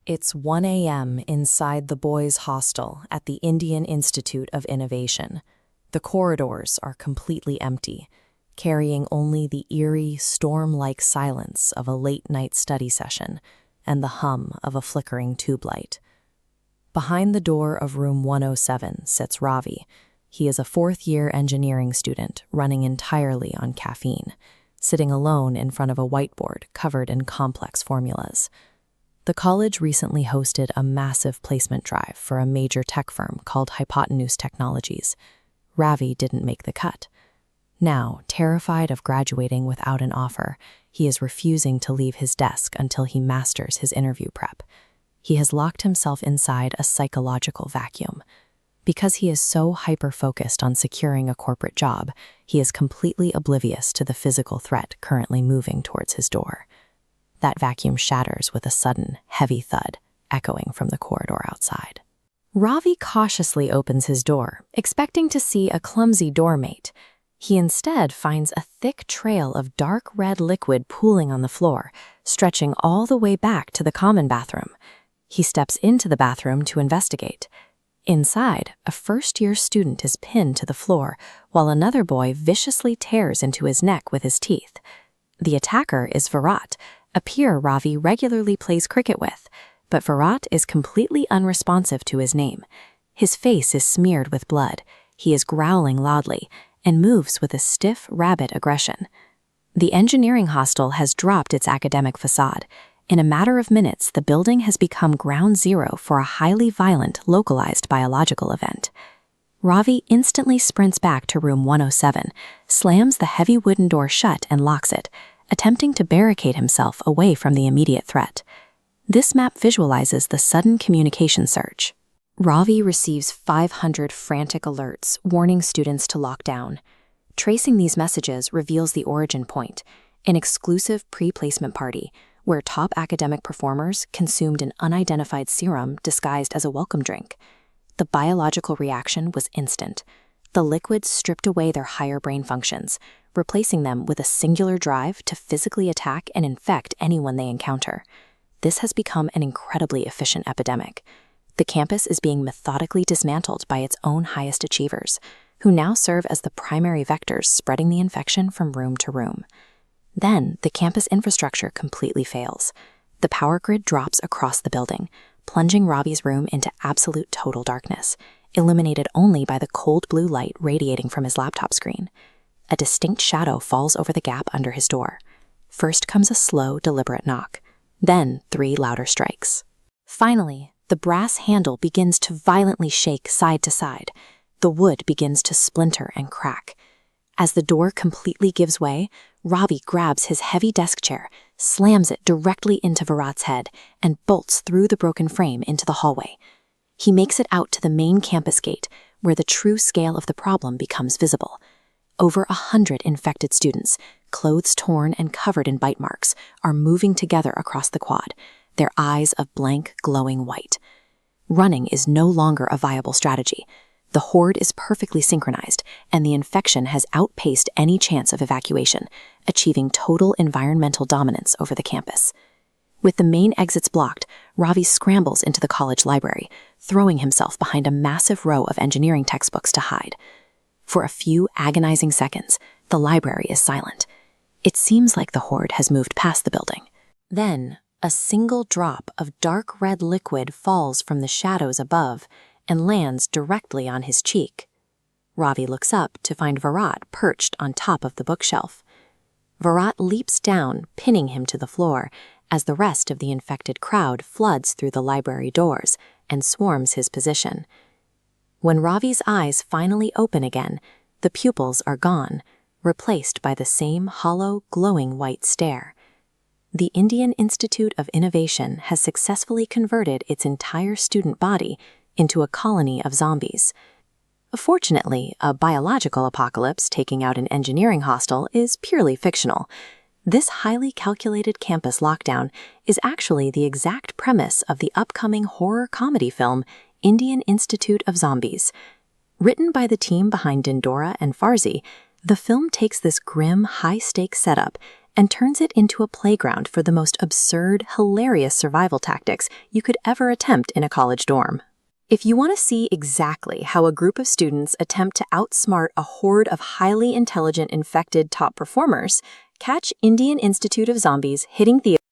It's 1 a.m. inside the boys' hostel at the Indian Institute of Innovation. The corridors are completely empty, carrying only the eerie, storm-like silence of a late-night study session and the hum of a flickering tube light. Behind the door of room 107 sits Ravi. He is a fourth-year engineering student running entirely on caffeine, sitting alone in front of a whiteboard covered in complex formulas. The college recently hosted a massive placement drive for a major tech firm called Hypotenuse Technologies. Ravi didn't make the cut. Now, terrified of graduating without an offer, he is refusing to leave his desk until he masters his interview prep. He has locked himself inside a psychological vacuum. Because he is so hyper-focused on securing a corporate job, he is completely oblivious to the physical threat currently moving towards his door. That vacuum shatters with a sudden, heavy thud, echoing from the corridor outside. Ravi cautiously opens his door, expecting to see a clumsy doormate. He instead finds a thick trail of dark red liquid pooling on the floor, stretching all the way back to the common bathroom. He steps into the bathroom to investigate. Inside, a first-year student is pinned to the floor, while another boy viciously tears into his neck with his teeth. The attacker is Virat, a peer Ravi regularly plays cricket with, but Virat is completely unresponsive to his name. His face is smeared with blood, he is growling loudly, and moves with a stiff, rabid aggression. The engineering hostel has dropped its academic facade. In a matter of minutes, the building has become ground zero for a highly violent, localized biological event. Ravi instantly sprints back to room 107, slams the heavy wooden door shut and locks it, attempting to barricade himself away from the immediate threat. This map visualizes the sudden communication surge. Ravi receives 500 frantic alerts warning students to lock down. Tracing these messages reveals the origin point, an exclusive pre-placement party where top academic performers consumed an unidentified serum disguised as a welcome drink. The biological reaction was instant. The liquid stripped away their higher brain functions, replacing them with a singular drive to physically attack and infect anyone they encounter. This has become an incredibly efficient epidemic. The campus is being methodically dismantled by its own highest achievers, who now serve as the primary vectors spreading the infection from room to room. Then, the campus infrastructure completely fails. The power grid drops across the building, plunging Ravi's room into absolute total darkness, illuminated only by the cold blue light radiating from his laptop screen. A distinct shadow falls over the gap under his door. First comes a slow, deliberate knock, then 3 louder strikes. Finally, the brass handle begins to violently shake side to side. The wood begins to splinter and crack. As the door completely gives way, Ravi grabs his heavy desk chair, slams it directly into Virat's head, and bolts through the broken frame into the hallway. He makes it out to the main campus gate, where the true scale of the problem becomes visible. Over 100 infected students, clothes torn and covered in bite marks, are moving together across the quad, their eyes of blank, glowing white. Running is no longer a viable strategy. The horde is perfectly synchronized, and the infection has outpaced any chance of evacuation, achieving total environmental dominance over the campus. With the main exits blocked, Ravi scrambles into the college library, throwing himself behind a massive row of engineering textbooks to hide. For a few agonizing seconds, the library is silent. It seems like the horde has moved past the building. Then, a single drop of dark red liquid falls from the shadows above and lands directly on his cheek. Ravi looks up to find Virat perched on top of the bookshelf. Virat leaps down, pinning him to the floor, as the rest of the infected crowd floods through the library doors and swarms his position. When Ravi's eyes finally open again, the pupils are gone, replaced by the same hollow, glowing white stare. The Indian Institute of Innovation has successfully converted its entire student body into a colony of zombies. Fortunately, a biological apocalypse taking out an engineering hostel is purely fictional. This highly calculated campus lockdown is actually the exact premise of the upcoming horror comedy film Indian Institute of Zombies. Written by the team behind Dindora and Farzi, the film takes this grim, high-stakes setup and turns it into a playground for the most absurd, hilarious survival tactics you could ever attempt in a college dorm. If you want to see exactly how a group of students attempt to outsmart a horde of highly intelligent infected top performers, catch Indian Institute of Zombies hitting theaters